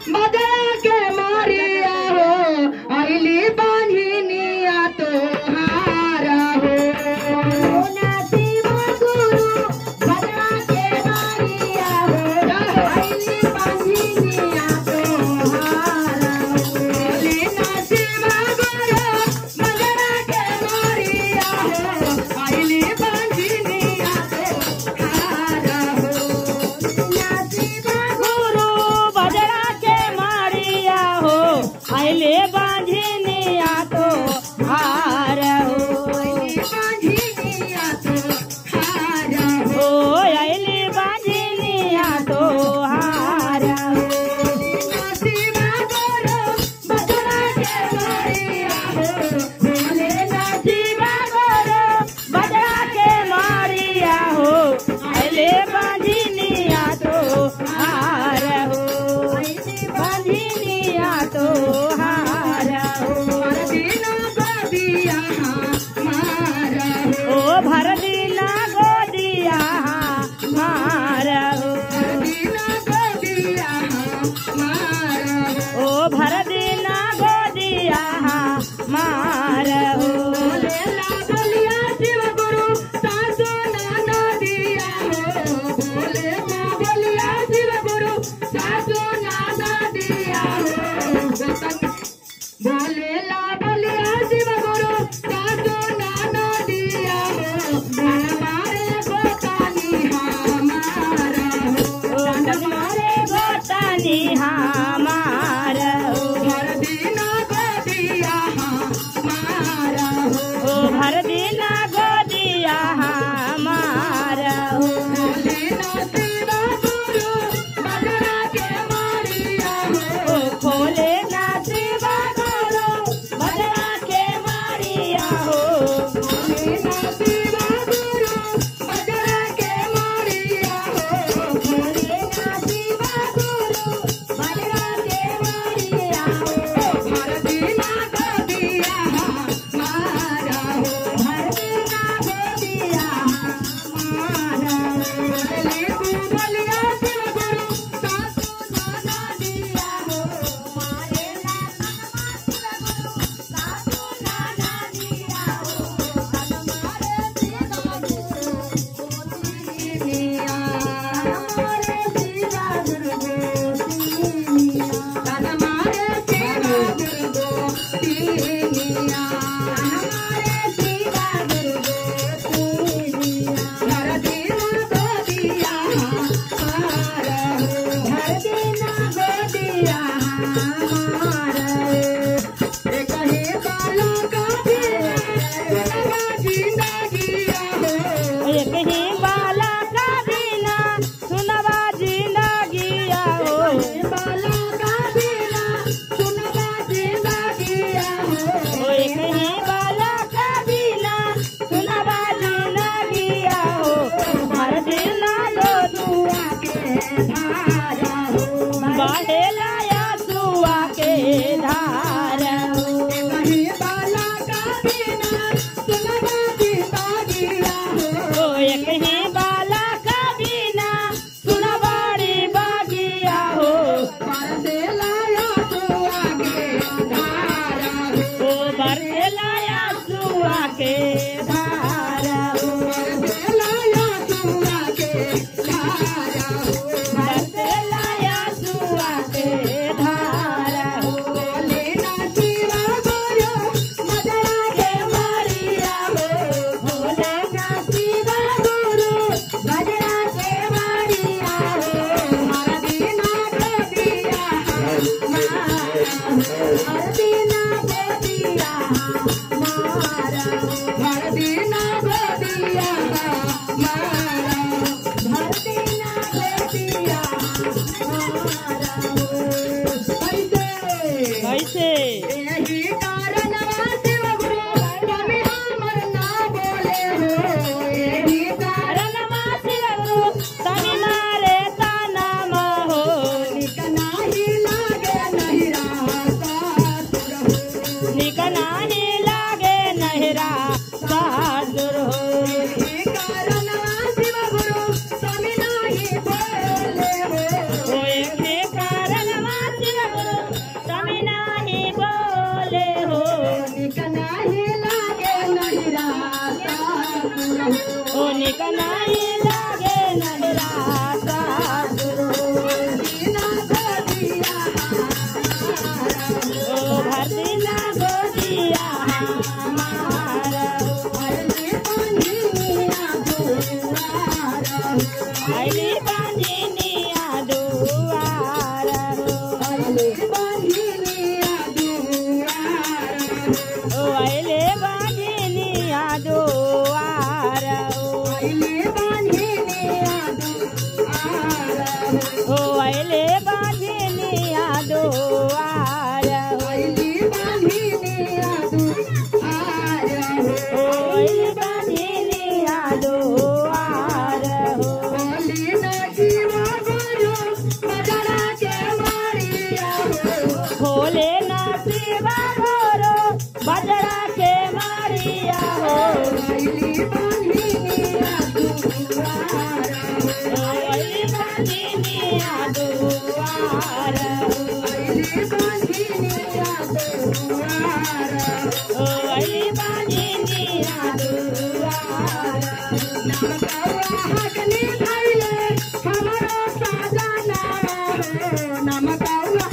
बदला के मारिया हो आईली बांधिनिया तो हारा हो नसीबा गुरु बदला के मारिया हो आईली बांधिनिया तो हारा हो नसीबा गुरु बदला के मारिया हो आईली बांधिनिया तो हारा हो नसीबा गुरु बदला के मारिया हो आईले बांधिनिया तो हार हो बांधिनिया तो हार हो आईले बांधिनिया तो हार हो नसीबा गुरु बदला के मारिया हो बोले नसीबा गुरु बदला के मारिया हो आईले बांधिनिया तो हार हो बांधिनिया तो हार हो भरदीना गोदिया मार हो ओ भरदीना गोदिया मार हो बोलिया शिव गुरु सासु नाना दिया हो बोले बोलिया शिव गुरु सासु नाना दिया हो बोले ला बोलिया शिव गुरु सासु नाना दिया हो हमारे गोतानी हमारा हो हमारे गोतानी हमारा हो भरदीना गोदिया हमारा हो भरदीना गोदिया हमारा हो खोले नसीबा गुरु बदला के मारिया हो खोले नसीबा गुरु बदला के मारिया हो खोले नसीबा गुरु बदला के मारिया हो भरदीना गोदिया हमारा हो भरदीना गोदिया हमारा हो बोलिया शिव गुरु सासु नाना दिया हो मारे नाना सासु नाना दिया हो हमारे शिवा गुरु गोतिनिया हमारे शिवा गुरु गोतिनिया हमारे शिवा गुरु गोतिनिया हमारे शिवा गुरु गोतिनिया भरदीना गोदिया हमारा हो भरदीना गोदिया हमारा हो कहे बाला का बिना सुनवा जिंदगिया हो कहे बाला का बिना सुनवा जिंदगिया हो बाला का बिना सुनवा जिंदगिया हो कहे बाला का बिना सुनवा जिंदगिया हो भरदीना गोदुआ के धारा हो बाहेला या सुआ के धारा हो कहीं बाला का बिना सुनवा जिंदगिया हो कहीं बाला का बिना सुनवाड़ी बागिया हो बरसेला या सुआ के धारा हो बरसेला या सुआ के धारा हो बरसेला या सुआ के धारा हो बरसेला या सुआ के धारा हो बोले नसीबा गुरु बदला के मारिया हो बोले नसीबा गुरु बदला के मारिया हो भरदीना गोदिया हमारा हो भरदीना गोदिया हमारा हो भरदीना गोदिया हमारा हो भरदीना गोदिया हमारा हो कैसे यही कारण शिव गुरु स्वामी हमर ना बोले हो यही कारण शिव गुरु स्वामी मारे ताना हो निक नाही लागे नहिरा सासुर हो निक नाही लागे नहिरा सासुर हो यही कारण शिव गुरु स्वामी नाही बोले हो यही कारण आईले बांधिनी दुआर हो आईले बांधिनी दुआर भोले ना शिवा गोरो बजरा के मारिया हो आईली बांधिनिया दुआर आईली बांधिनिया दुआर आईली बांधिनिया दुआर आईली बांधिनिया दुआर नमकौआ हकनी धैले हमरो साजना हो नमकौआ